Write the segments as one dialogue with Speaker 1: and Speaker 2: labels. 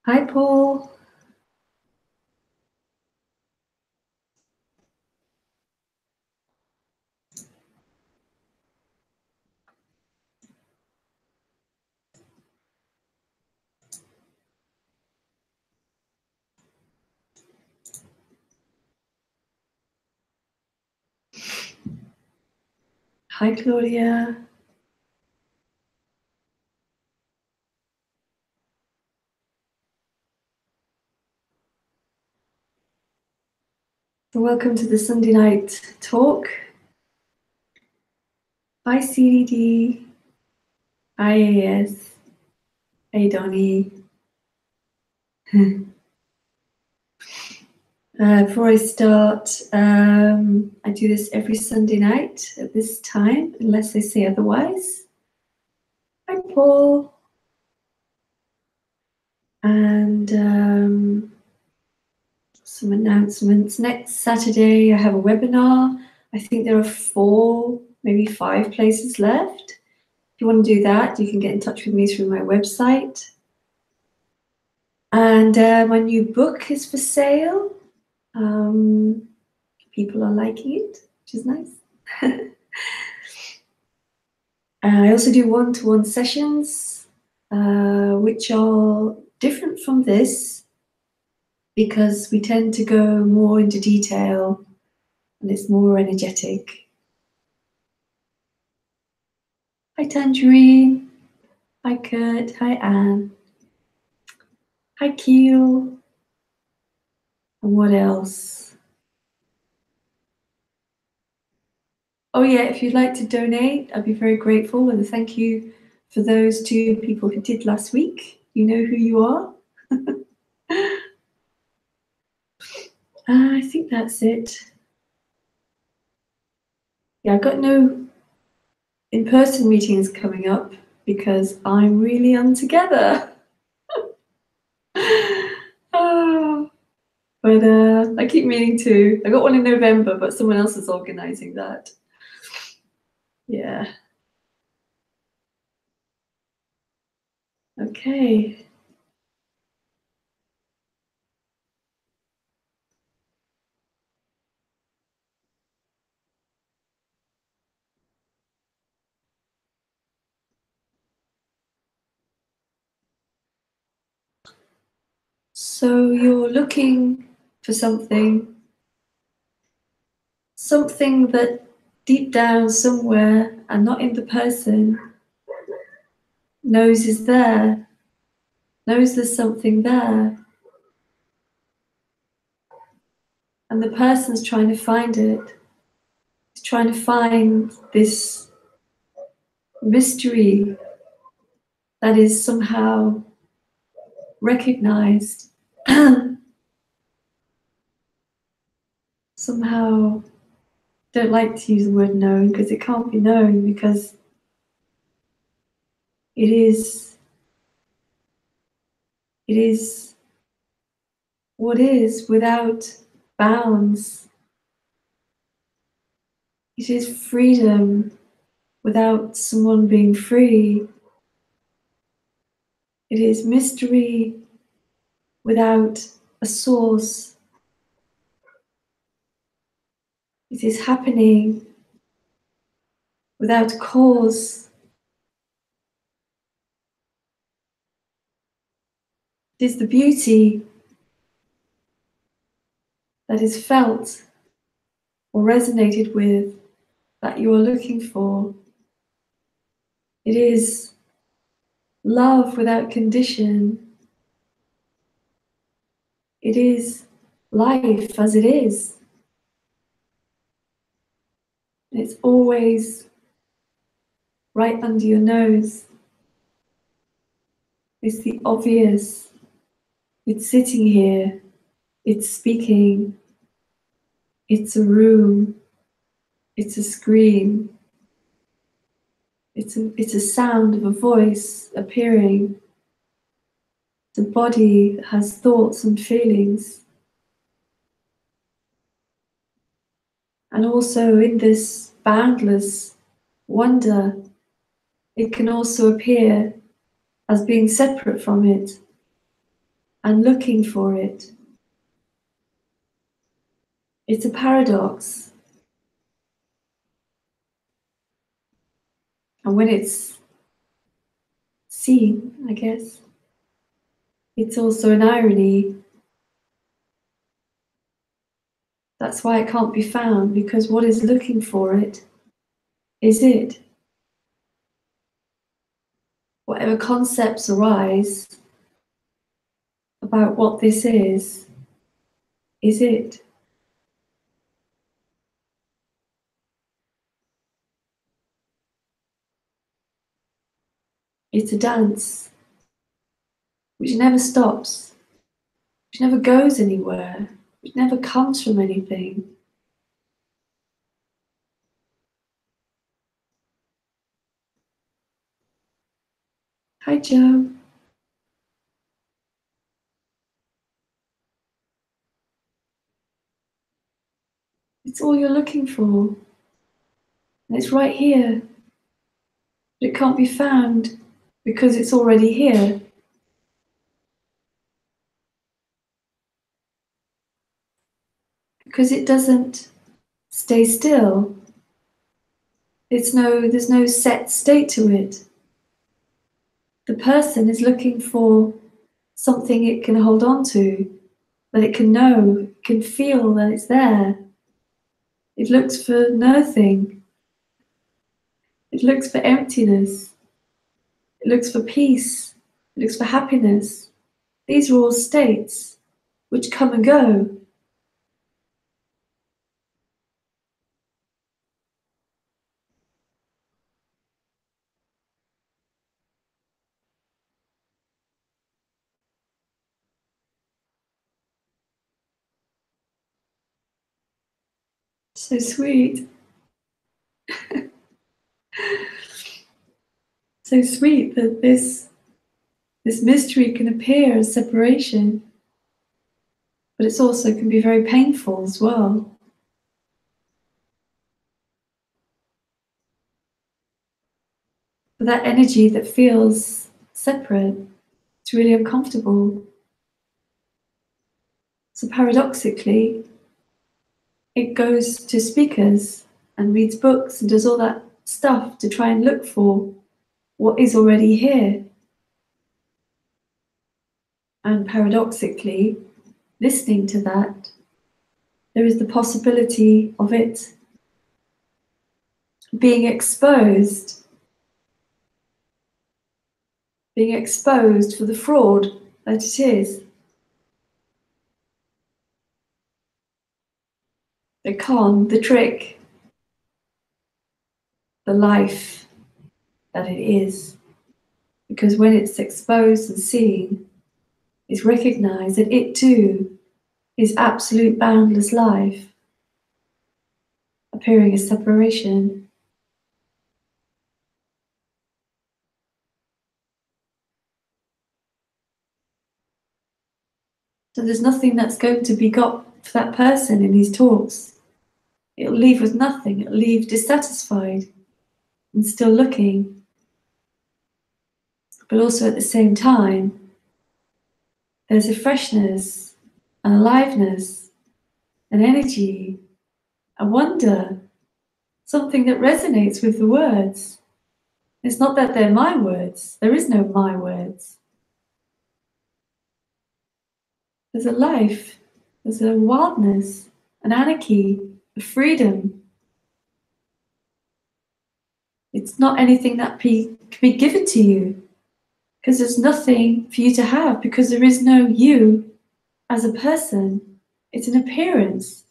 Speaker 1: Hi, Paul. Hi, Claudia. Welcome to the Sunday night talk. Hi, CDD. Hi, AS. Hey, Donnie. Before I start, I do this every Sunday night at this time, unless I say otherwise. Hi, Paul. And some announcements. Next Saturday, I have a webinar. I think there are 4, maybe 5 places left. If you want to do that, you can get in touch with me through my website. And my new book is for sale. People are liking it, which is nice. I also do one-to-one sessions, which are different from this because we tend to go more into detail and it's more energetic. Hi, Tangerine. Hi, Kurt. Hi, Anne. Hi, Keel. And what else? Oh yeah, if you'd like to donate, I'd be very grateful, and thank you for those 2 people who did last week. You know who you are. I think that's it. Yeah, I've got no in-person meetings coming up because I'm really untogether. Oh, but I keep meaning to. I got one in November, but someone else is organizing that. Yeah. Okay. So you're looking for something that deep down somewhere and not in the person knows is there, knows there's something there. And the person's trying to find it. It's trying to find this mystery that is somehow recognized. Somehow, don't like to use the word known because it can't be known, because it is what is without bounds. It is freedom without someone being free. It is mystery without a source. It is happening without cause. It is the beauty that is felt or resonated with that you are looking for. It is love without condition. It is life as it is. It's always right under your nose. It's the obvious. It's sitting here. It's speaking. It's a room. It's a screen. It's a sound of a voice appearing. It's a body that has thoughts and feelings. And also in this boundless wonder, it can also appear as being separate from it, and looking for it. It's a paradox. And when it's seen, I guess, it's also an irony. That's why it can't be found, because what is looking for it is it. Whatever concepts arise about what this is it. It's a dance which never stops, which never goes anywhere, which never comes from anything. Hi, Joe. It's all you're looking for. And it's right here. But it can't be found because it's already here. Because it doesn't stay still. There's no set state to it. The person is looking for something it can hold on to, that it can know, can feel that it's there. It looks for nothing. It looks for emptiness. It looks for peace. It looks for happiness. These are all states which come and go. So sweet. So sweet that this mystery can appear as separation, but it also can be very painful as well. For that energy that feels separate, it's really uncomfortable. So paradoxically, it goes to speakers and reads books and does all that stuff to try and look for what is already here. And paradoxically, listening to that, there is the possibility of it being exposed for the fraud that it is. The con, the trick, the life that it is. Because when it's exposed and seen, it's recognized that it too is absolute boundless life, appearing as separation. So there's nothing that's going to be got for that person in these talks. It'll leave with nothing. It'll leave dissatisfied and still looking. But also at the same time, there's a freshness, an aliveness, an energy, a wonder, something that resonates with the words. It's not that they're my words. There is no my words. There's a life, there's a wildness, an anarchy, a freedom. It's not anything that can be given to you, because there's nothing for you to have, because there is no you as a person. It's an appearance.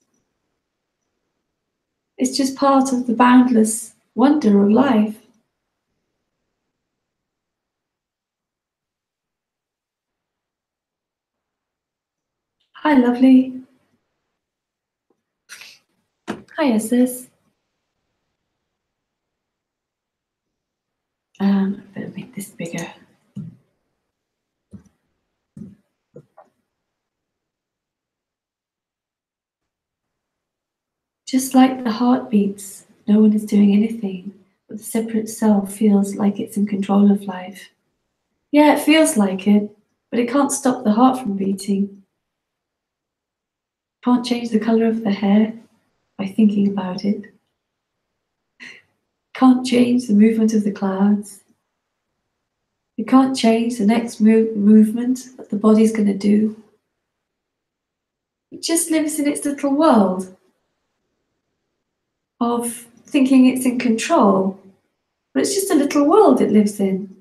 Speaker 1: It's just part of the boundless wonder of life. Hi, lovely. Hi, sis. I better make this bigger. Just like the heart beats, no one is doing anything, but the separate self feels like it's in control of life. Yeah, it feels like it, but it can't stop the heart from beating. Can't change the colour of the hair by thinking about it. Can't change the movement of the clouds. You can't change the next movement that the body's going to do. It just lives in its little world of thinking it's in control. But it's just a little world it lives in.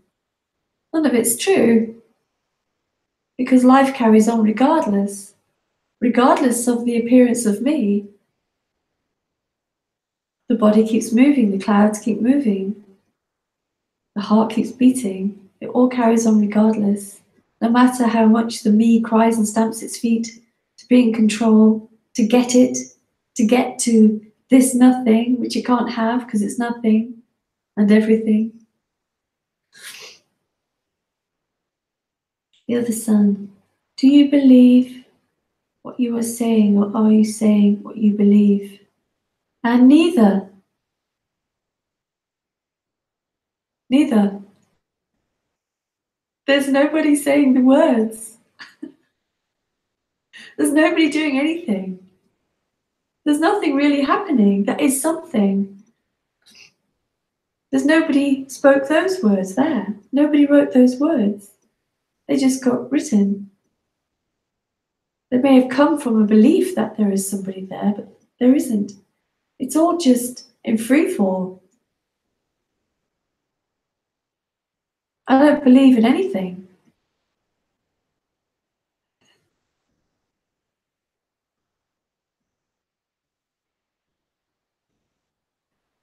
Speaker 1: None of it's true. Because life carries on regardless. Regardless of the appearance of me. The body keeps moving, the clouds keep moving. The heart keeps beating. It all carries on regardless. No matter how much the me cries and stamps its feet to be in control, to get it, to get to this nothing, which it can't have because it's nothing and everything. The other son, do you believe what you are saying, or are you saying what you believe? And neither. Neither. There's nobody saying the words. There's nobody doing anything. There's nothing really happening. That is something. There's nobody spoke those words there. Nobody wrote those words. They just got written. They may have come from a belief that there is somebody there, but there isn't. It's all just in free fall. I don't believe in anything.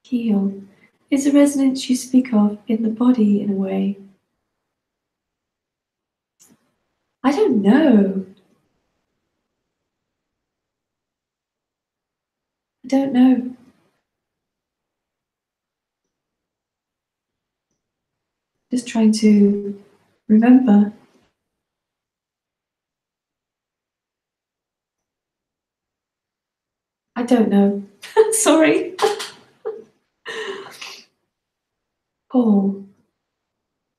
Speaker 1: Heal is the resonance you speak of in the body in a way. I don't know. I don't know. Just trying to remember. I don't know. Sorry. Paul,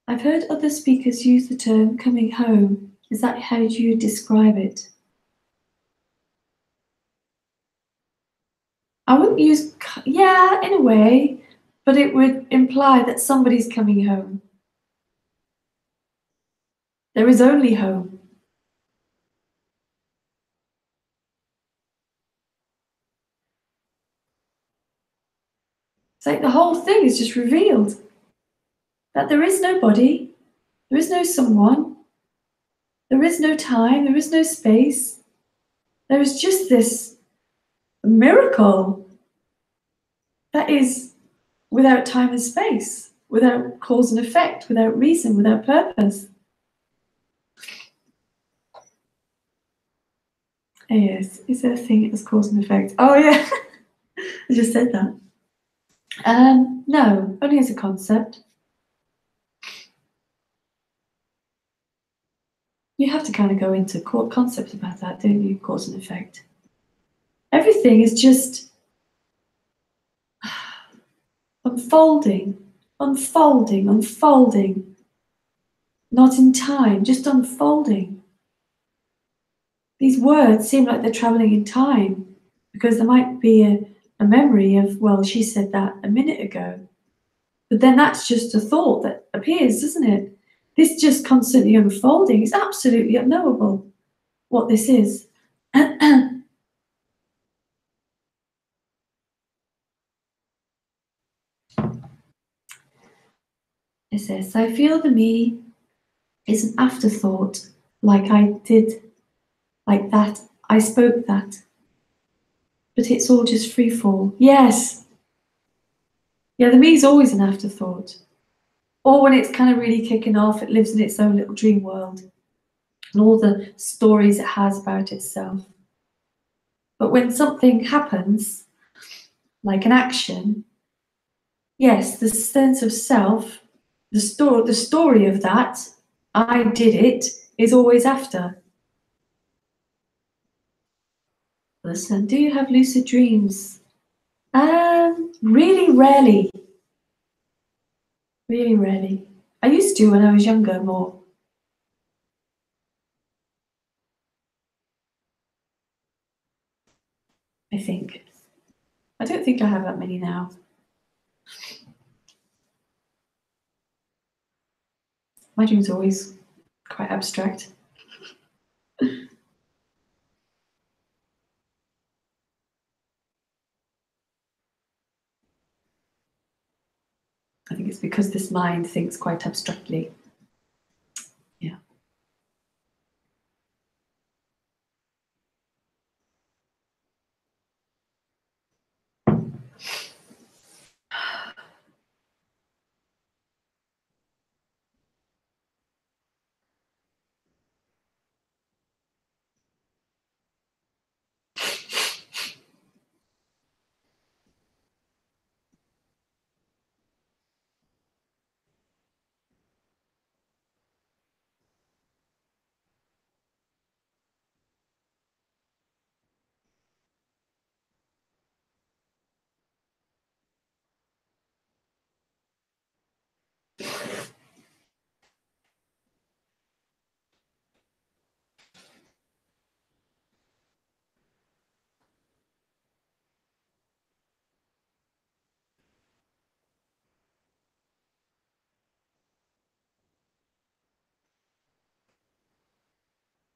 Speaker 1: I've heard other speakers use the term coming home. Is that how you describe it? I wouldn't use, yeah, in a way, but it would imply that somebody's coming home. There is only home. It's like the whole thing is just revealed. That there is nobody, there is no someone, there is no time, there is no space. There is just this miracle that is without time and space, without cause and effect, without reason, without purpose. Yes, is there a thing as cause and effect? Oh yeah, I just said that. No, only as a concept. You have to kind of go into concept about that, don't you? Cause and effect. Everything is just unfolding, unfolding, unfolding. Not in time, just unfolding. These words seem like they're traveling in time because there might be a memory of, well, she said that a minute ago. But then that's just a thought that appears, doesn't it? This just constantly unfolding. It's absolutely unknowable what this is. It says, I feel the me is an afterthought, like I did, like that, I spoke that. But it's all just free fall. Yes. Yeah, the me's always an afterthought. Or when it's kind of really kicking off, it lives in its own little dream world and all the stories it has about itself. But when something happens, like an action, yes, the sense of self, the story of that, I did it, is always after. Listen, do you have lucid dreams? Really rarely. Really rarely. I used to when I was younger more. I think. I don't think I have that many now. My dreams are always quite abstract. I think it's because this mind thinks quite abstractly. Yeah.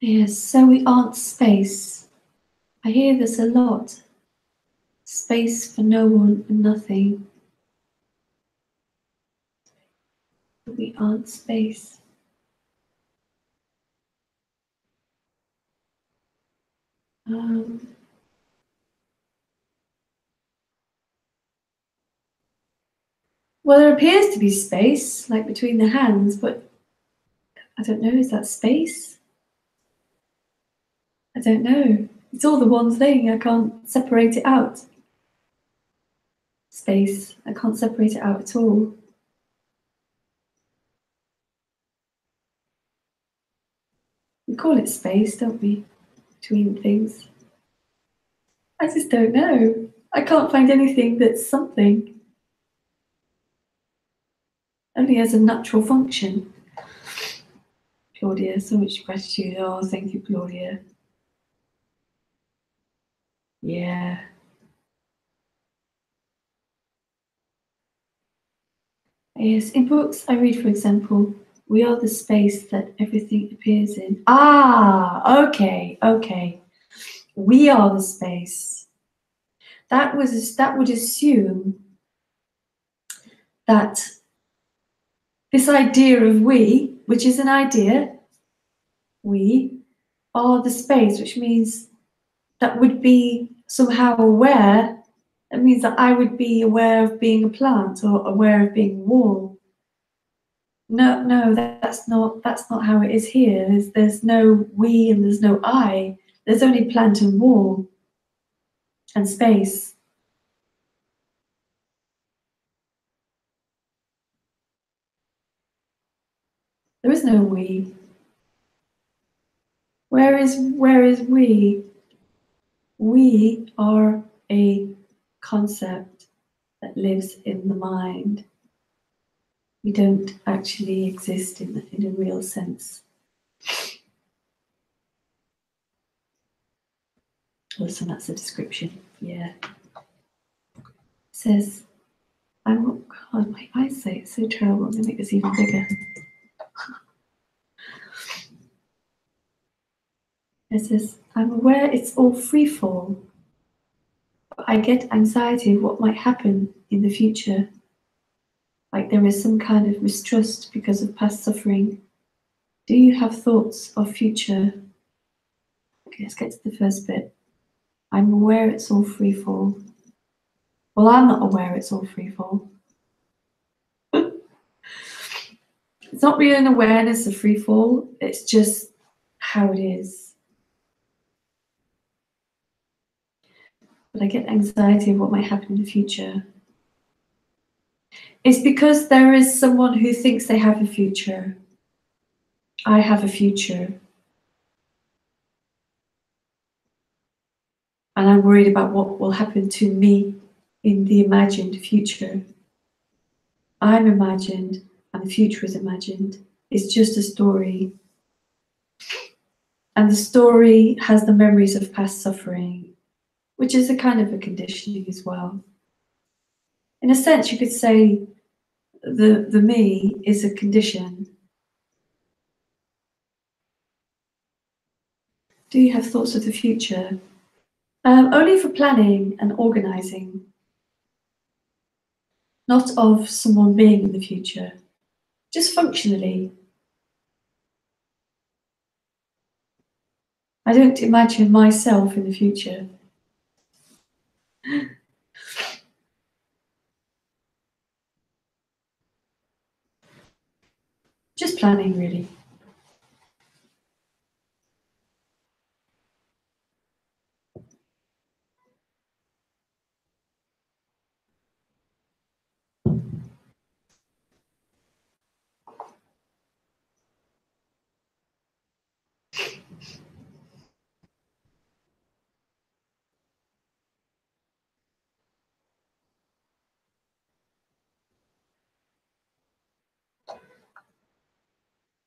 Speaker 1: Yes, so we aren't space. I hear this a lot. Space for no one and nothing. We aren't space. Well, there appears to be space, like between the hands, but I don't know, is that space? I don't know. It's all the one thing, I can't separate it out. Space, I can't separate it out at all. We call it space, don't we? Between things. I just don't know. I can't find anything that's something. Only as a natural function. Claudia, so much gratitude. Oh, thank you, Claudia. Yeah. Yes, in books I read, for example, we are the space that everything appears in. Ah, okay, okay. We are the space. That would assume that this idea of we, which is an idea, we are the space, which means that would be somehow aware. That means that I would be aware of being a plant or aware of being a wall. No, no, that's not how it is here. There's no we and there's no I. There's only plant and wall and space. There is no we. Where is we? We are a concept that lives in the mind. We don't actually exist in a real sense. Also, that's a description. Yeah. It says, God, my eyesight is so terrible. I'm going to make this even bigger. It says, I'm aware it's all free fall, but I get anxiety of what might happen in the future. Like there is some kind of mistrust because of past suffering. Do you have thoughts of future? Okay, let's get to the first bit. I'm aware it's all free fall. Well, I'm not aware it's all free fall. It's not really an awareness of free fall, it's just how it is. But I get anxiety of what might happen in the future. It's because there is someone who thinks they have a future. I have a future. And I'm worried about what will happen to me in the imagined future. I'm imagined and the future is imagined. It's just a story. And the story has the memories of past suffering. which is a kind of a conditioning as well. In a sense, you could say the me is a condition. Do you have thoughts of the future? Only for planning and organizing, not of someone being in the future, just functionally. I don't imagine myself in the future. Just planning, really.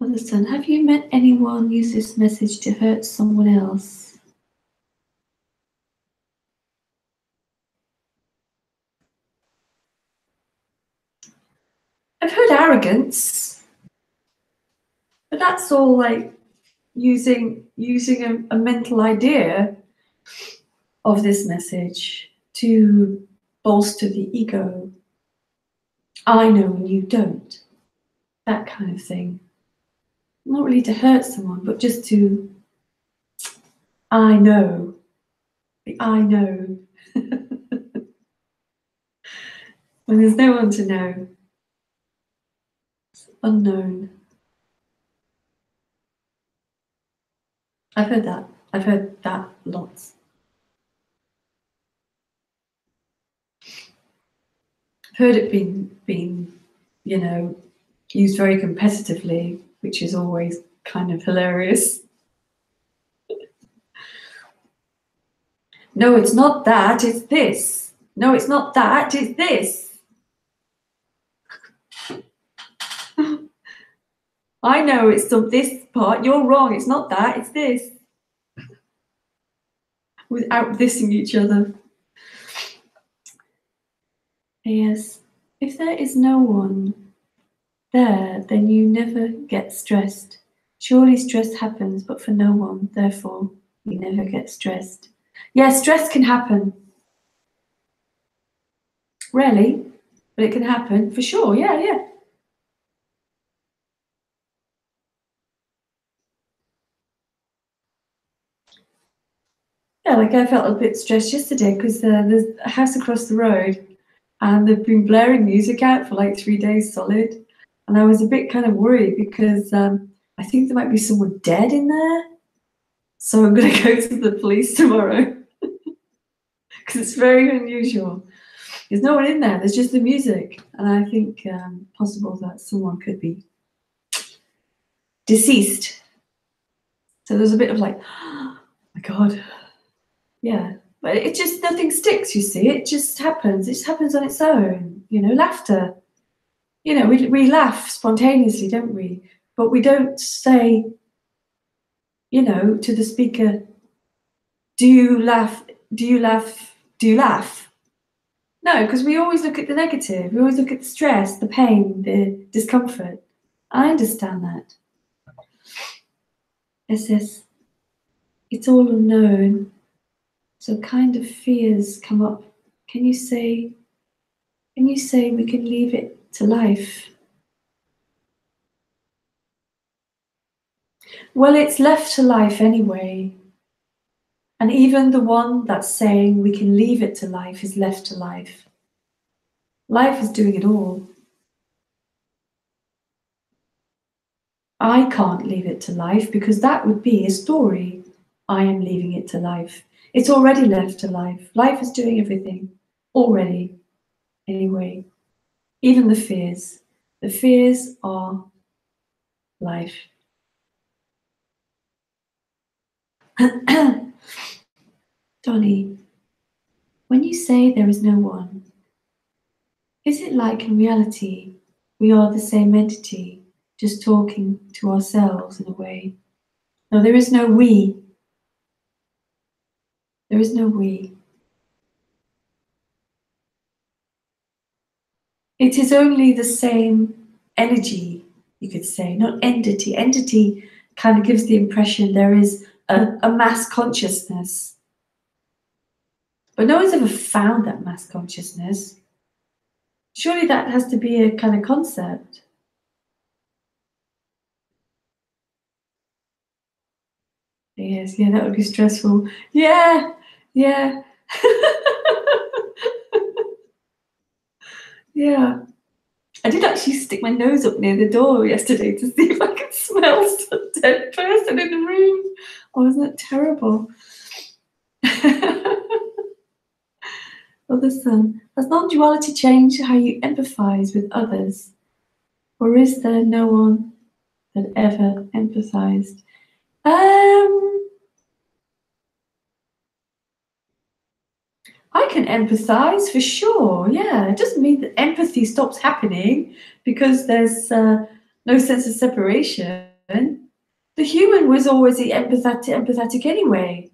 Speaker 1: Understand. Have you met anyone use this message to hurt someone else? I've heard arrogance, but that's all like using a mental idea of this message to bolster the ego. I know and you don't. That kind of thing. Not really to hurt someone, but just to, I know. I know. When there's no one to know. It's unknown. I've heard that. I've heard that lots. I've heard it being, you know, used very competitively, which is always kind of hilarious. No, it's not that, it's this. No, it's not that, it's this. I know it's this part, you're wrong, it's not that, it's this. Without dissing each other. Yes, if there is no one there, then you never get stressed. Surely stress happens, but for no one, therefore you never get stressed. Yeah, stress can happen. Rarely, but it can happen for sure. Yeah, yeah. Yeah, like I felt a bit stressed yesterday because there's a house across the road and they've been blaring music out for like 3 days solid. And I was a bit kind of worried because I think there might be someone dead in there. So I'm going to go to the police tomorrow because it's very unusual. There's no one in there, there's just the music. And I think possible that someone could be deceased. So there's a bit of like, oh my God. Yeah, but it just, nothing sticks, you see. It just happens. It just happens on its own. You know, laughter. You know, we laugh spontaneously, don't we? But we don't say, you know, to the speaker, do you laugh? Do you laugh? Do you laugh? No, because we always look at the negative. We always look at the stress, the pain, the discomfort. I understand that. Yes, it's all unknown. So kind of fears come up. Can you say we can leave it to life? Well, it's left to life anyway. And even the one that's saying we can leave it to life is left to life. Life is doing it all. I can't leave it to life because that would be a story. I am leaving it to life. It's already left to life. Life is doing everything already anyway. Even the fears. The fears are life. Donnie, when you say there is no one, is it like in reality we are the same entity, just talking to ourselves in a way? No, there is no we. There is no we. It is only the same energy, you could say, not entity. Entity kind of gives the impression there is a mass consciousness. But no one's ever found that mass consciousness. Surely that has to be a kind of concept. Yes, yeah, that would be stressful. Yeah, yeah. Yeah. I did actually stick my nose up near the door yesterday to see if I could smell some dead person in the room. Oh, wasn't it terrible? Well, listen, has non-duality changed how you empathize with others? Or is there no one that ever empathized? I can empathize for sure. Yeah, it doesn't mean that empathy stops happening because there's no sense of separation. The human was always empathetic anyway.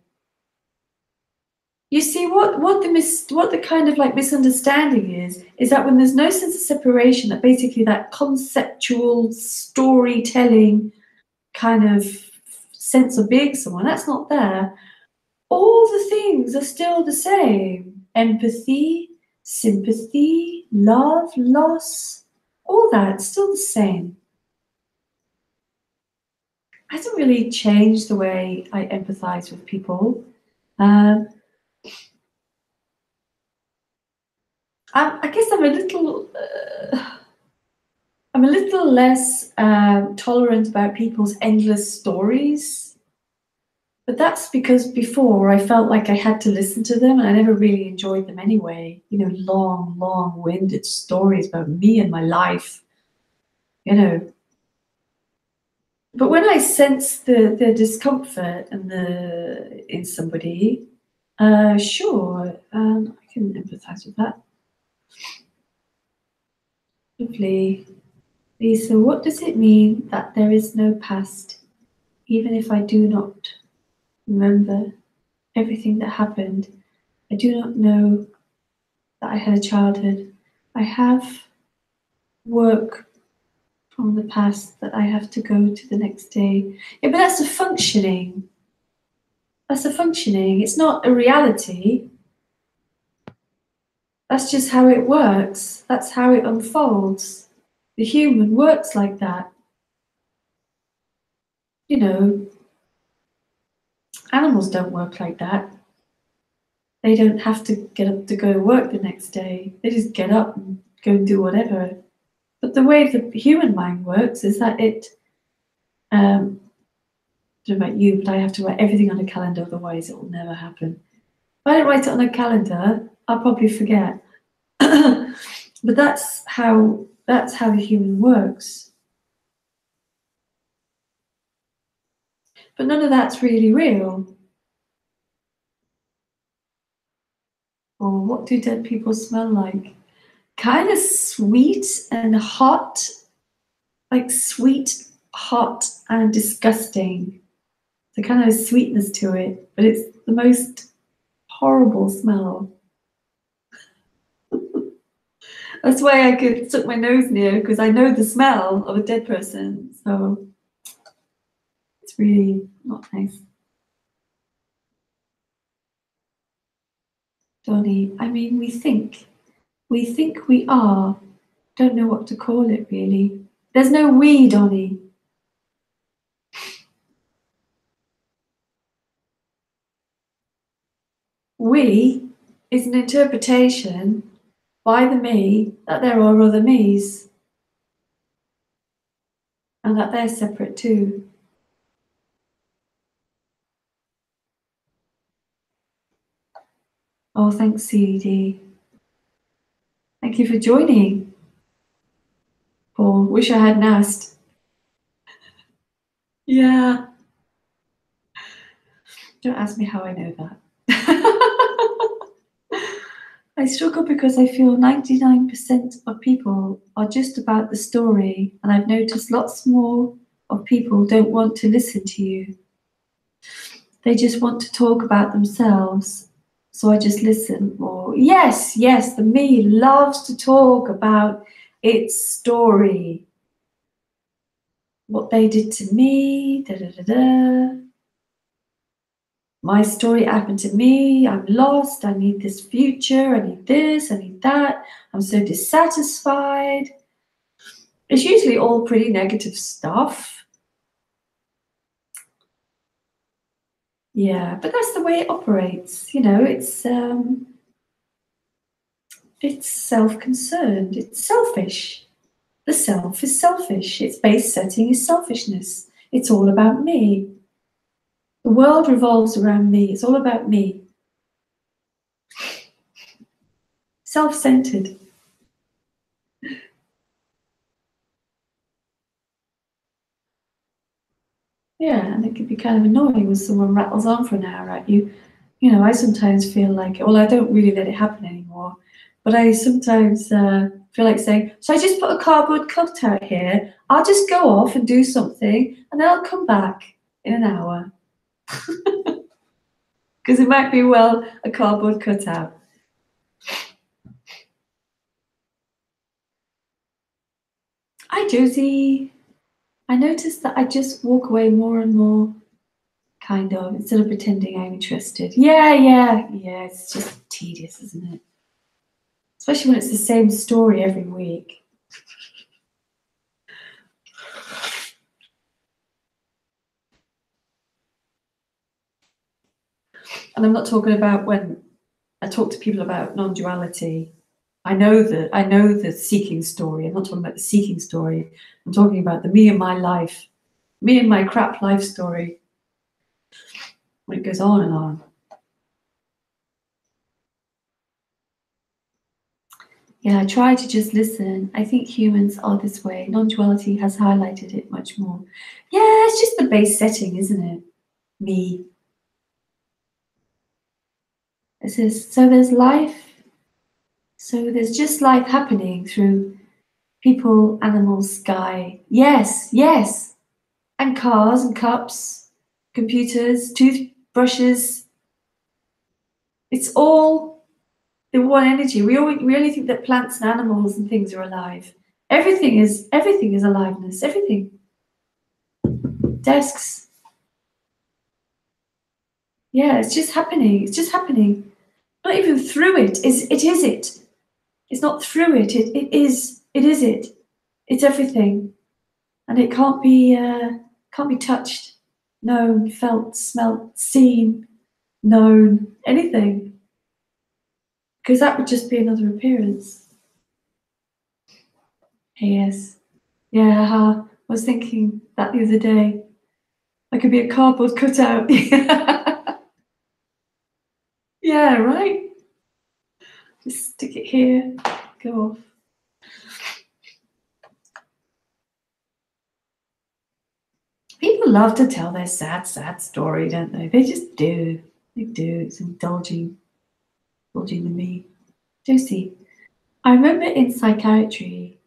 Speaker 1: You see, what the kind of like misunderstanding is that when there's no sense of separation, that basically that conceptual storytelling kind of sense of being someone, that's not there. All the things are still the same. Empathy, sympathy, love, loss, all that's still the same. It hasn't really changed the way I empathize with people. Um, I guess I'm a little less tolerant about people's endless stories. But that's because before I felt like I had to listen to them and I never really enjoyed them anyway. You know, long, long winded stories about me and my life, you know. But when I sense the discomfort and in somebody, sure, I can empathize with that. Lovely. Lisa, what does it mean that there is no past, even if I do not remember everything that happened? I do not know that I had a childhood. I have work from the past that I have to go to the next day. Yeah, but that's a functioning. That's a functioning. It's not a reality. That's just how it works. That's how it unfolds. The human works like that. You know, animals don't work like that. They don't have to get up to go to work the next day. They just get up and go and do whatever. But the way the human mind works is that it, I don't know about you, but I have to write everything on a calendar, otherwise it will never happen. If I don't write it on a calendar, I'll probably forget. But that's how the human works. But none of that's really real. Or what do dead people smell like? Kind of sweet and hot, like sweet, hot, and disgusting. So kind of a sweetness to it, but it's the most horrible smell. That's why I could stick my nose near, because I know the smell of a dead person. So it's really not nice. Donnie, I mean, we think we are. Don't know what to call it, really. There's no we, Donnie. We is an interpretation by the me that there are other me's and that they're separate too. Oh, thanks, CD. Thank you for joining. Paul, wish I hadn't asked. Yeah. Don't ask me how I know that. I struggle because I feel 99% of people are just about the story, and I've noticed lots more of people don't want to listen to you. They just want to talk about themselves. So I just listen. Or yes, the me loves to talk about its story. What they did to me, da da da da. My story happened to me. I'm lost. I need this future. I need this. I need that. I'm so dissatisfied. It's usually all pretty negative stuff. Yeah, but that's the way it operates. You know, it's self-concerned. It's selfish. The self is selfish. Its base setting is selfishness. It's all about me. The world revolves around me. It's all about me. Self-centered. Yeah, and it can be kind of annoying when someone rattles on for an hour at you. You know, I sometimes feel like, well, I don't really let it happen anymore, but I sometimes feel like saying, so I just put a cardboard cutout here. I'll just go off and do something, and then I'll come back in an hour. Because it might be, well, a cardboard cutout. Hi, Josie. I noticed that I just walk away more and more, kind of, instead of pretending I'm interested. Yeah, it's just tedious, isn't it? Especially when it's the same story every week. And I'm not talking about when I talk to people about non-duality. I know the seeking story. I'm not talking about the seeking story. I'm talking about the me and my life, me and my crap life story. When it goes on and on. Yeah, I try to just listen. I think humans are this way. Non-duality has highlighted it much more. Yeah, it's just the base setting, isn't it? Me. It says, so there's life. So there's just life happening through people, animals, sky. Yes. And cars and cups, computers, toothbrushes. It's all the one energy. We only think that plants and animals and things are alive. Everything is aliveness. Everything. Desks. Yeah, it's just happening. It's just happening. Not even through it. It is it. It's not through it. It is it. It's everything. And it can't be touched, known, felt, smelt, seen, known, anything. Because that would just be another appearance. Yes. Yeah, I was thinking that the other day. I could be a cardboard cutout. Yeah, right? Just stick it here, go off. People love to tell their sad story, don't they? They just do. They do. It's indulging in me. Josie, I remember in psychiatry,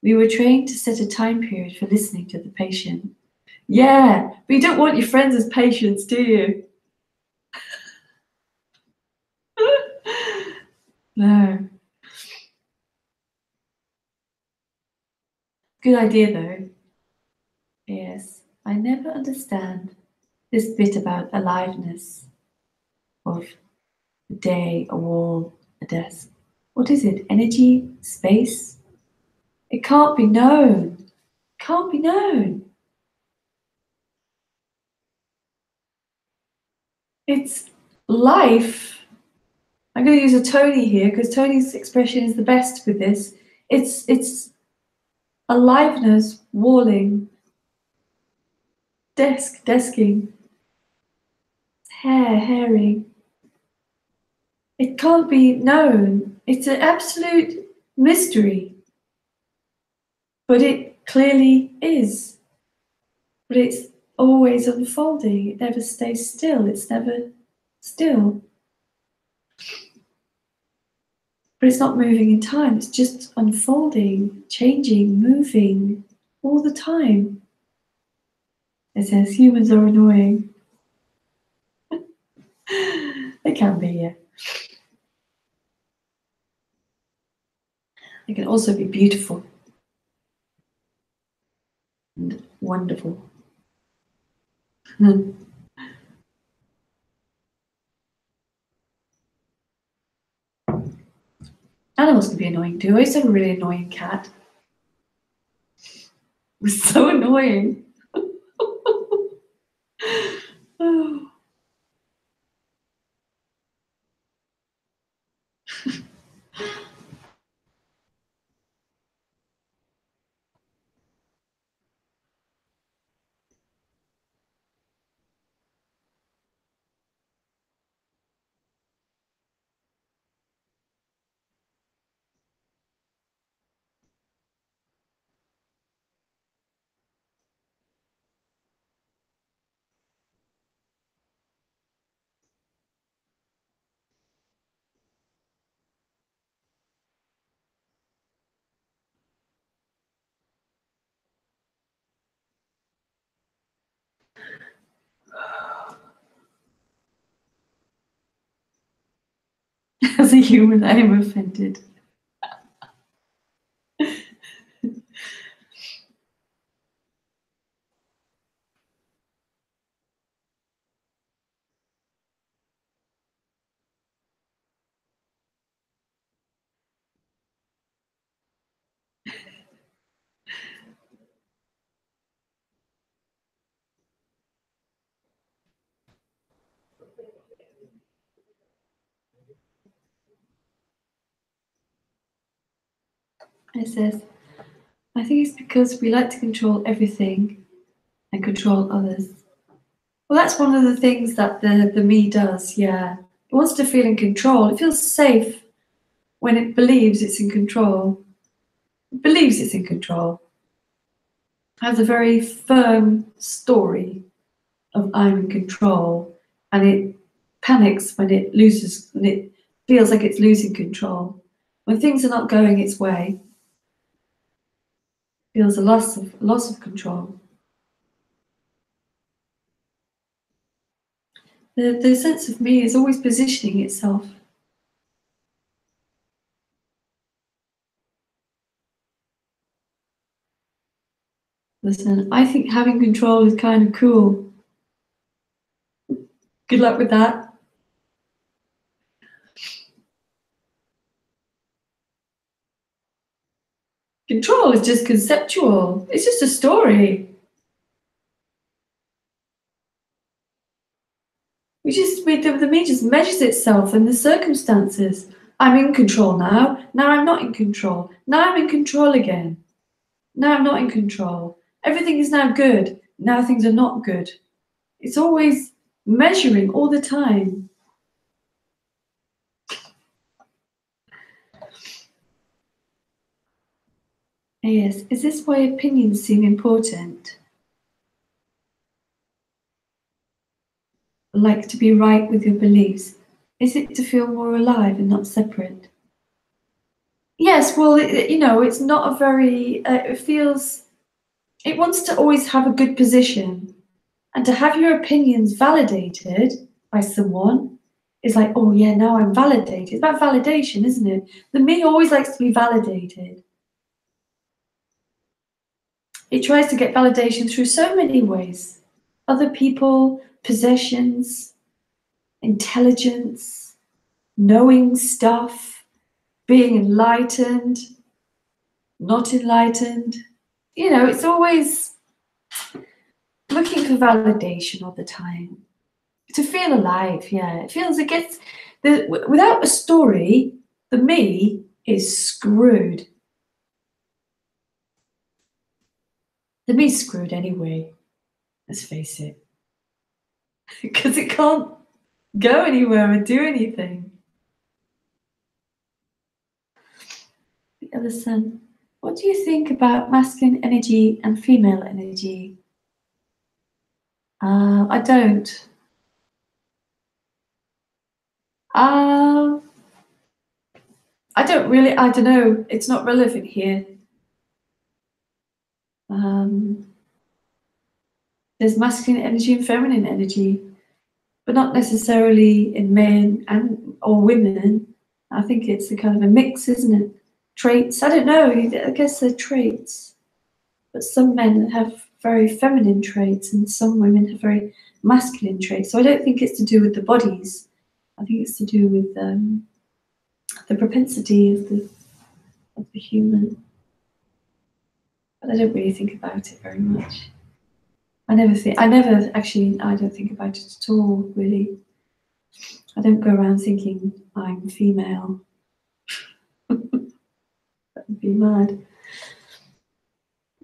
Speaker 1: we were trained to set a time period for listening to the patient. Yeah, but you don't want your friends as patients, do you? No. Good idea, though. Yes, I never understand this bit about aliveness of a day, a wall, a desk. What is it? Energy? Space? It can't be known. Can't be known. It's life. I'm going to use a Tony here because Tony's expression is the best with this. It's aliveness, walling, desking, hairing. It can't be known. It's an absolute mystery. But it clearly is. But it's always unfolding. It never stays still. It's never still. But it's not moving in time. It's just unfolding, changing, moving all the time. It says humans are annoying. They can be, yeah. It can also be beautiful and wonderful. Animals can be annoying too. I used to have a really annoying cat. It was so annoying. As a human, I am offended. It says, I think it's because we like to control everything and control others. Well, that's one of the things that the me does, yeah. It wants to feel in control. It feels safe when it believes it's in control. It believes it's in control. It has a very firm story of I'm in control, and it panics when it feels like it's losing control. When things are not going its way, it feels a loss of control. The sense of me is always positioning itself. Listen, I think having control is kind of cool. Good luck with that. Control is just conceptual. It's just a story. The me just measures itself in the circumstances. I'm in control now. Now I'm not in control. Now I'm in control again. Now I'm not in control. Everything is now good. Now things are not good. It's always measuring all the time. Yes, is this why opinions seem important? Like to be right with your beliefs? Is it to feel more alive and not separate? Yes, well, it's not a very, it wants to always have a good position. And to have your opinions validated by someone is like, oh yeah, now I'm validated. It's about validation, isn't it? The me always likes to be validated. It tries to get validation through so many ways. Other people, possessions, intelligence, knowing stuff, being enlightened, not enlightened. It's always looking for validation all the time. To feel alive, yeah. Without a story, the me is screwed. The me's screwed anyway, let's face it. Because it can't go anywhere and do anything. The other son, what do you think about masculine energy and female energy? I don't. I don't really, I don't know. It's not relevant here. There's masculine energy and feminine energy. but not necessarily in men and or women. I think it's a kind of a mix, isn't it? Traits. I don't know. I guess they're traits. But some men have very feminine traits, and some women have very masculine traits. So I don't think it's to do with the bodies. I think it's to do with the propensity of the human. But I don't really think about it very much. I don't think about it at all, really. I don't go around thinking I'm female. That would be mad.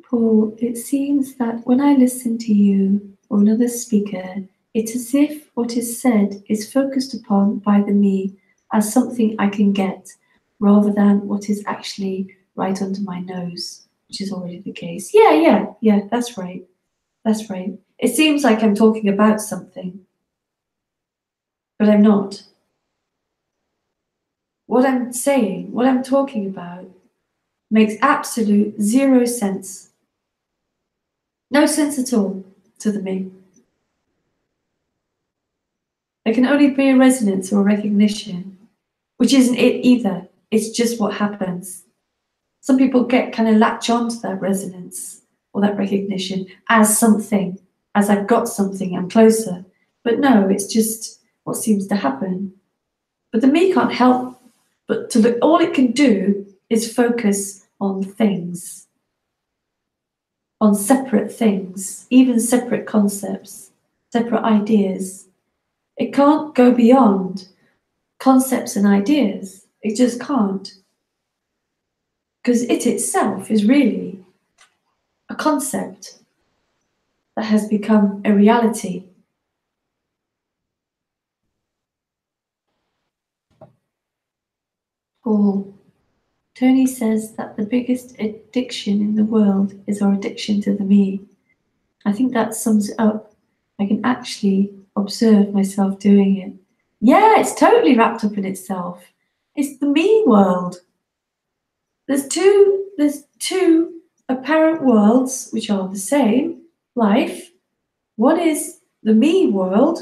Speaker 1: Paul, it seems that when I listen to you or another speaker, it's as if what is said is focused upon by the me as something I can get, rather than what is actually right under my nose, which is already the case. Yeah, that's right. That's right. It seems like I'm talking about something, but I'm not. What I'm saying, what I'm talking about, makes absolute zero sense. No sense at all to the me. There can only be a resonance or a recognition, which isn't it either. It's just what happens. Some people get kind of latch onto that resonance or that recognition as something, as I've got something, I'm closer. But no, it's just what seems to happen. But the me can't help but to look, all it can do is focus on things, on separate things, even separate concepts, separate ideas. It can't go beyond concepts and ideas. It just can't. Because it itself is really a concept that has become a reality. Or Tony says that the biggest addiction in the world is our addiction to the me. I think that sums it up. I can actually observe myself doing it. Yeah, it's totally wrapped up in itself. It's the me world. There's two apparent worlds which are the same life. One is the me world,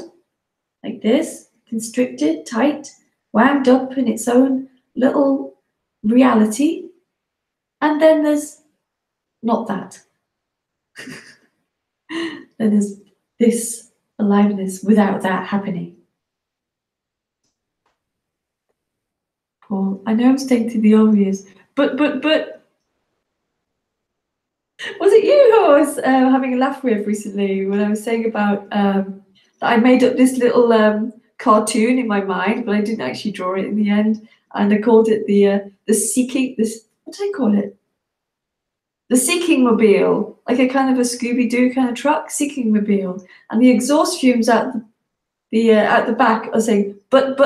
Speaker 1: like this, constricted, tight, wound up in its own little reality. And then there's not that. Then there's this aliveness without that happening. Paul, I know I'm stating the obvious, but was it you who I was having a laugh with recently when I was saying about that I made up this little cartoon in my mind, but I didn't actually draw it in the end, and I called it the seeking this what did I call it? The seeking mobile, like a kind of a Scooby Doo kind of truck, seeking mobile, and the exhaust fumes out the back are saying but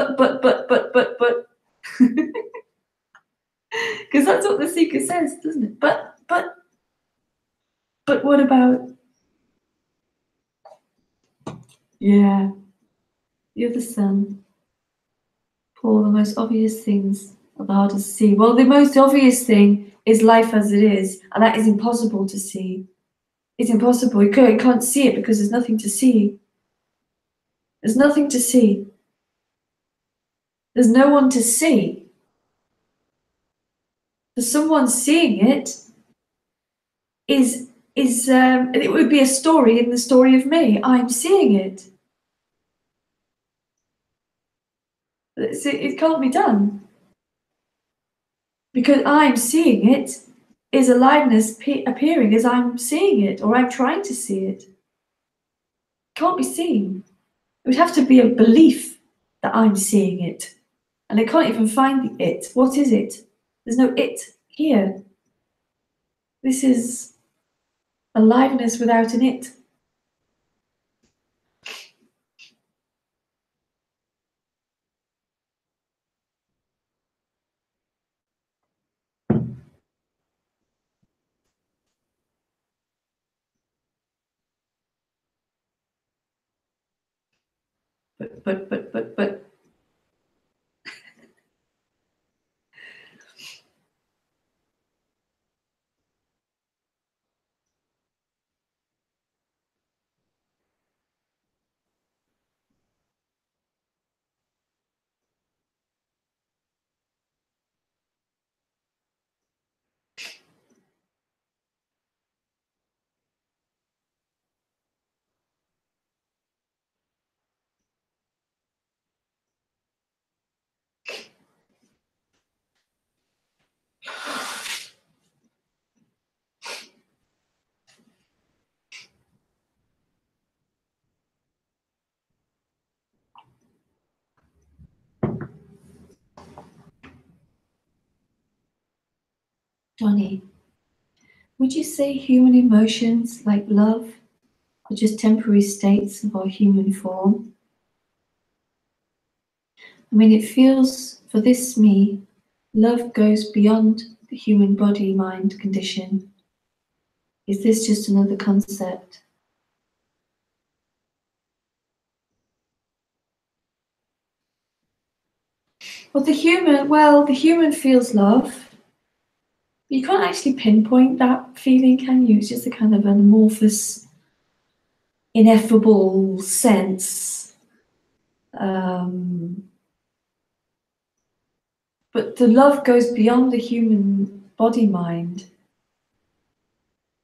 Speaker 1: because that's what the seeker says, doesn't it? But what about yeah, you're the sun. Paul, the most obvious things are the hardest to see. Well, the most obvious thing is life as it is, and that is impossible to see. It's impossible. You can't see it because there's nothing to see. There's nothing to see. There's no one to see. For someone seeing it is it would be a story in the story of me. I'm seeing it. It can't be done because I'm seeing it is aliveness appearing as I'm seeing it or I'm trying to see it. It can't be seen. It would have to be a belief that I'm seeing it, and I can't even find the it. What is it? There's no it here. This is aliveness without an it. But Donnie, would you say human emotions like love are just temporary states of our human form? I mean, it feels, for this me, love goes beyond the human body mind condition. Is this just another concept? Well, the human feels love. You can't actually pinpoint that feeling, can you? It's just a kind of an amorphous, ineffable sense. But the love goes beyond the human body mind.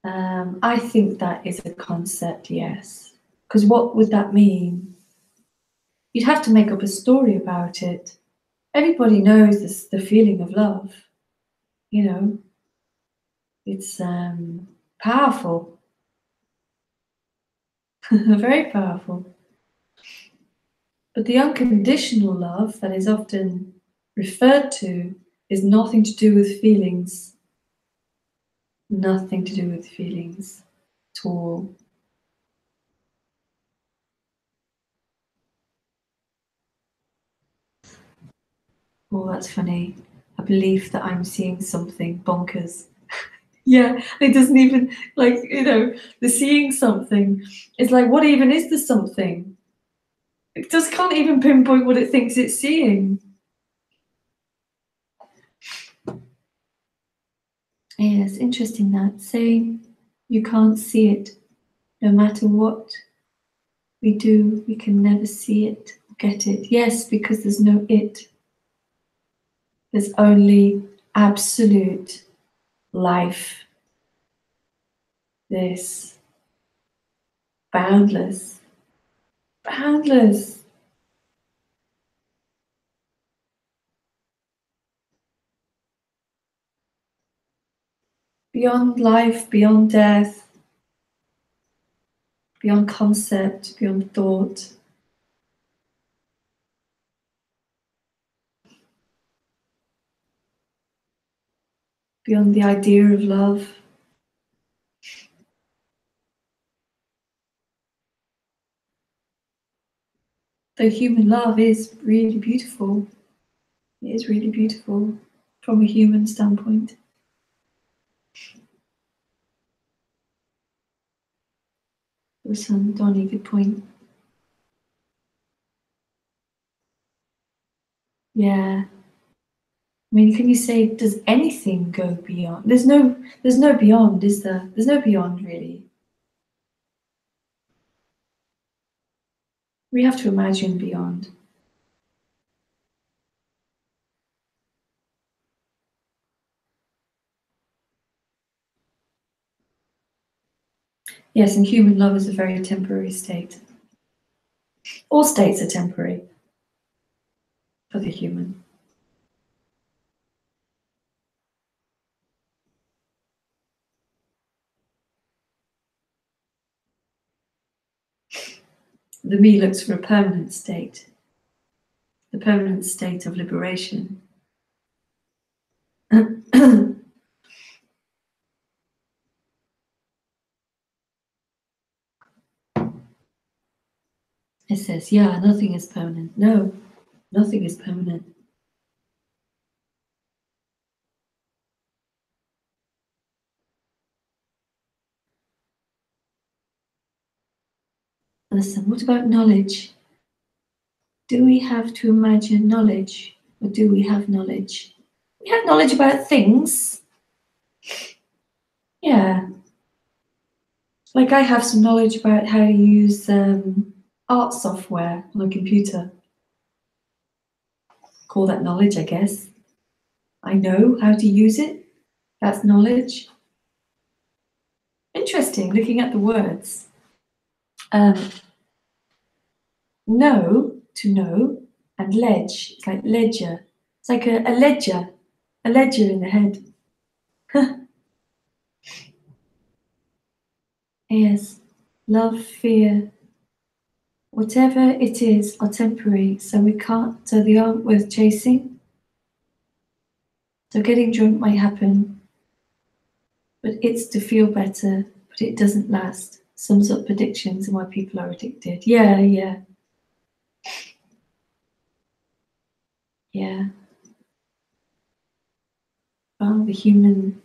Speaker 1: I think that is a concept, yes. Because what would that mean? You'd have to make up a story about it. Everybody knows this, the feeling of love. You know, it's powerful, very powerful. But the unconditional love that is often referred to is nothing to do with feelings. Nothing to do with feelings at all. Oh, that's funny. A belief that I'm seeing something bonkers. Yeah, it doesn't even, like, the seeing something. It's like, what even is the something? It just can't even pinpoint what it thinks it's seeing. Yeah, it's interesting that saying you can't see it. No matter what we do, we can never see it, get it. Yes, because there's no it. There's only absolute life. This boundless, boundless. Beyond life, beyond death, beyond concept, beyond thought. Beyond the idea of love. Though human love is really beautiful. It is really beautiful from a human standpoint. Donnie, good point. Yeah. I mean, can you say, does anything go beyond? There's no beyond, is there? There's no beyond, really. We have to imagine beyond. Yes, and human love is a very temporary state. All states are temporary for the human. The me looks for a permanent state, the permanent state of liberation. It says, yeah, nothing is permanent. No, nothing is permanent. Listen, what about knowledge? Do we have to imagine knowledge, or do we have knowledge? We have knowledge about things. Yeah. Like I have some knowledge about how to use art software on a computer. Call that knowledge, I guess. I know how to use it. That's knowledge. Interesting, looking at the words. Know, to know, and ledge. It's like ledger. It's like a ledger in the head. Yes, love, fear, whatever it is, are temporary. So they aren't worth chasing. So getting drunk might happen. but it's to feel better, but it doesn't last. Sums up addictions and why people are addicted. Yeah, yeah, yeah. Well, the human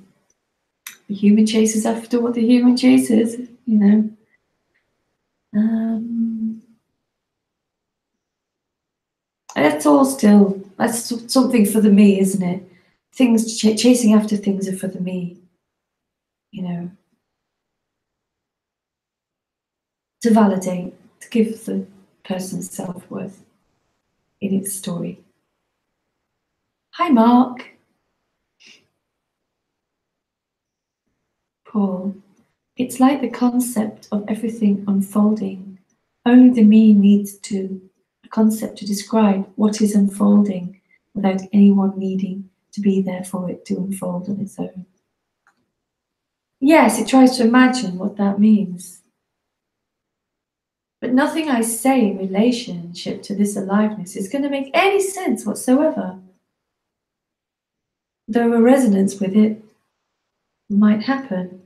Speaker 1: chases after what the human chases, you know. Um, that's all still, that's something for the me, isn't it? Things, chasing after things are for the me, you know, to validate, to give the person self-worth in its story. Hi, Mark. Paul. It's like the concept of everything unfolding. Only the me needs a concept to describe what is unfolding without anyone needing to be there for it to unfold on its own. Yes, it tries to imagine what that means. But nothing I say in relationship to this aliveness is going to make any sense whatsoever. Though a resonance with it might happen.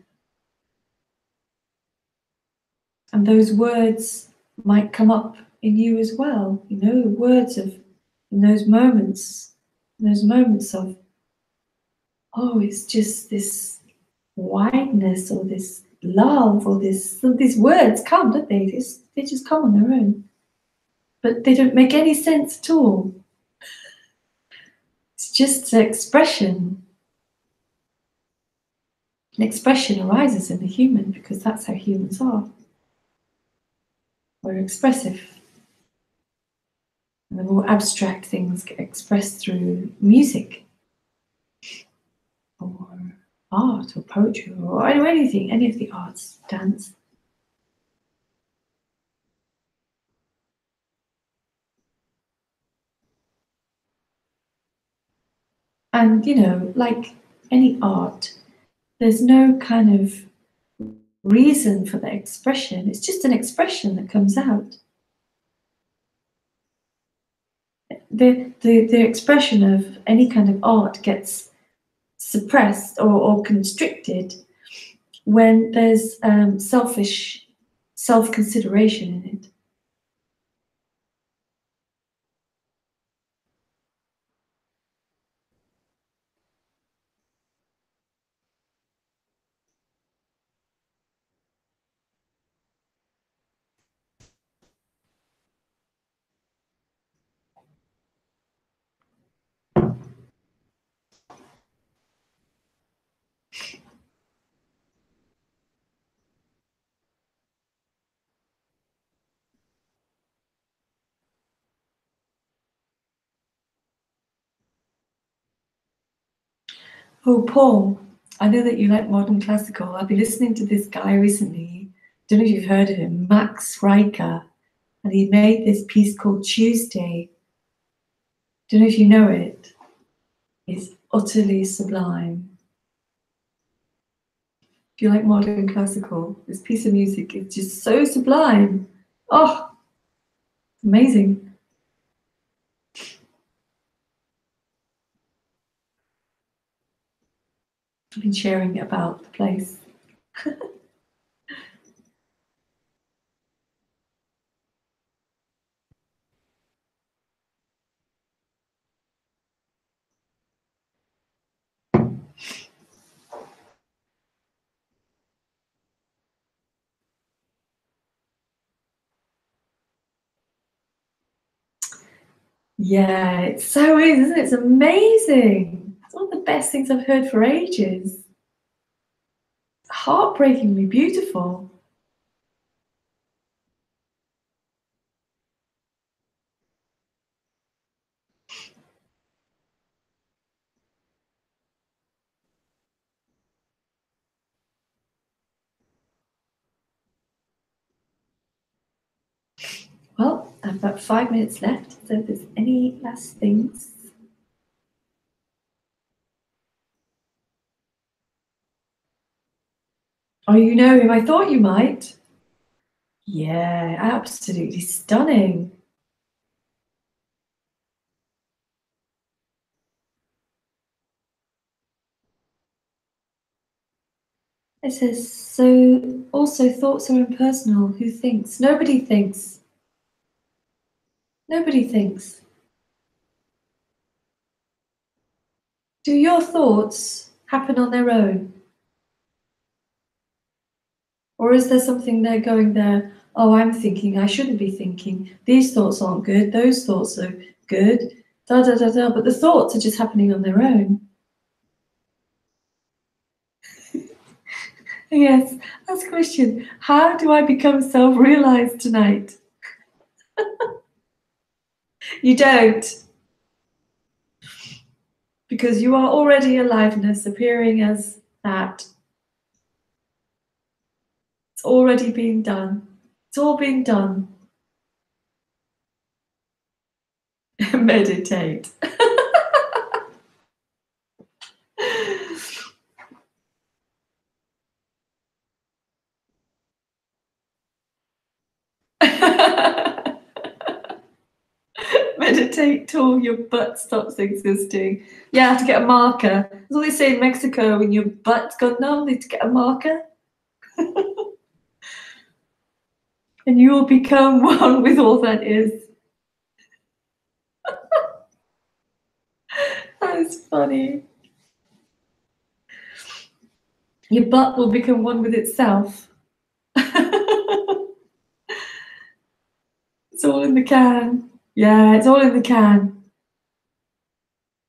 Speaker 1: And those words might come up in you as well, you know, the words of in those moments of, oh, it's just this wideness or this love or these words come, don't they? They just come on their own. But they don't make any sense at all. It's just an expression. An expression arises in the human because that's how humans are. We're expressive. And the more abstract things get expressed through music or art or poetry or anything, any of the arts, dance. And, you know, like any art, there's no kind of reason for the expression. It's just an expression that comes out. The expression of any kind of art gets suppressed or constricted when there's selfish self-consideration in it. Oh, Paul, I know that you like modern classical. I've been listening to this guy recently. Don't know if you've heard of him, Max Riker, and he made this piece called Tuesday. Don't know if you know it. It's utterly sublime. If you like modern classical, this piece of music is just so sublime. Oh, amazing. I've been sharing about the place. Yeah, it so is, isn't it? It's amazing. It's one of the best things I've heard for ages. Heartbreakingly beautiful. Well, I've about 5 minutes left, so if there's any last things. Oh, you know him, I thought you might. Yeah, absolutely stunning. It says, so also thoughts are impersonal. Who thinks? Nobody thinks. Nobody thinks. Do your thoughts happen on their own? Or is there something there going there? Oh, I'm thinking, I shouldn't be thinking. These thoughts aren't good. Those thoughts are good. Da da da da. But the thoughts are just happening on their own. Yes, that's a question. How do I become self-realized tonight? You don't. Because you are already aliveness appearing as that. It's already been done. It's all been done. Meditate. Meditate till your butt stops existing. You have to get a marker. That's what they say in Mexico, when your butt's gone numb, you need to get a marker. And you will become one with all that is. That's funny. Your butt will become one with itself. It's all in the can. Yeah, it's all in the can.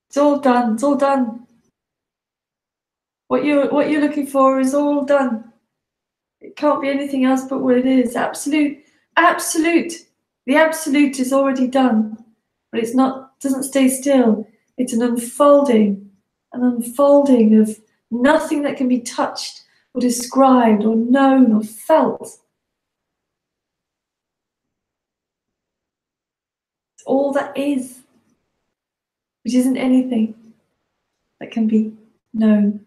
Speaker 1: It's all done. It's all done. What you're looking for is all done. It can't be anything else but what it is. Absolute. Absolute. The absolute is already done. But it's not, doesn't stay still. It's an unfolding of nothing that can be touched or described or known or felt. It's all that is, which isn't anything that can be known.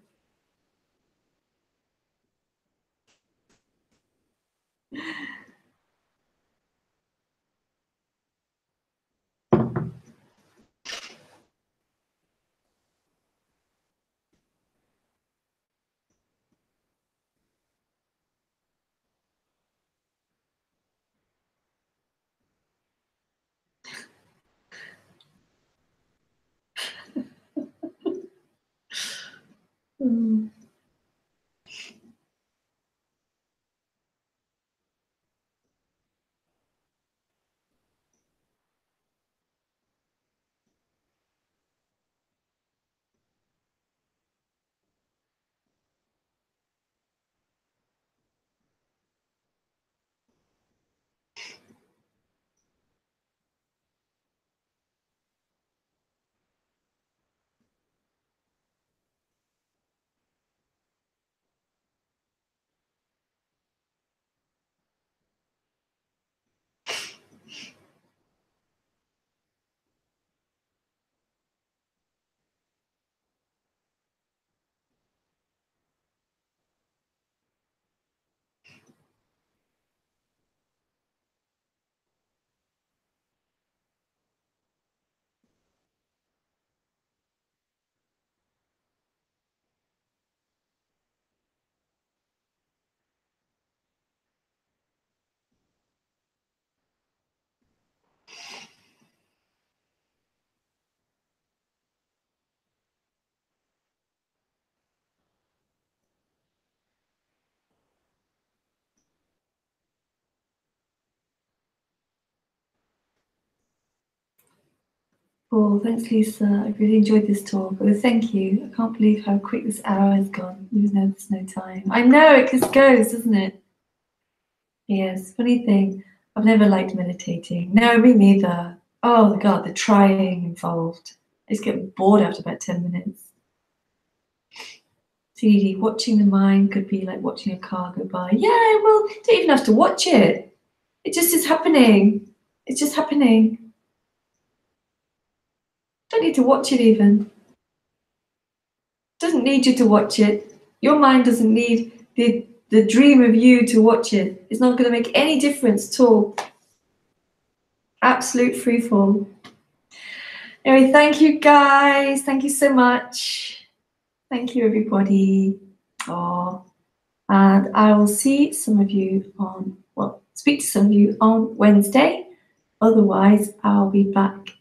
Speaker 1: Mm. Cool, thanks Lisa. I really enjoyed this talk. Oh, thank you. I can't believe how quick this hour has gone, even though there's no time. I know, it just goes, doesn't it? Yes, funny thing, I've never liked meditating. No, me neither. Oh God, the trying involved. I just get bored after about 10 minutes. See, watching the mind could be like watching a car go by. Yeah, well, you don't even have to watch it. It just is happening. It's just happening. Don't need to watch it even. Doesn't need you to watch it. Your mind doesn't need the dream of you to watch it. It's not going to make any difference at all. Absolute freefall. Anyway, thank you guys. Thank you so much. Thank you, everybody. Oh. And I will see some of you speak to some of you on Wednesday. Otherwise, I'll be back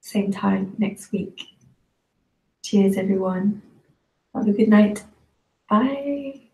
Speaker 1: same time next week. Cheers, everyone. Have a good night. Bye.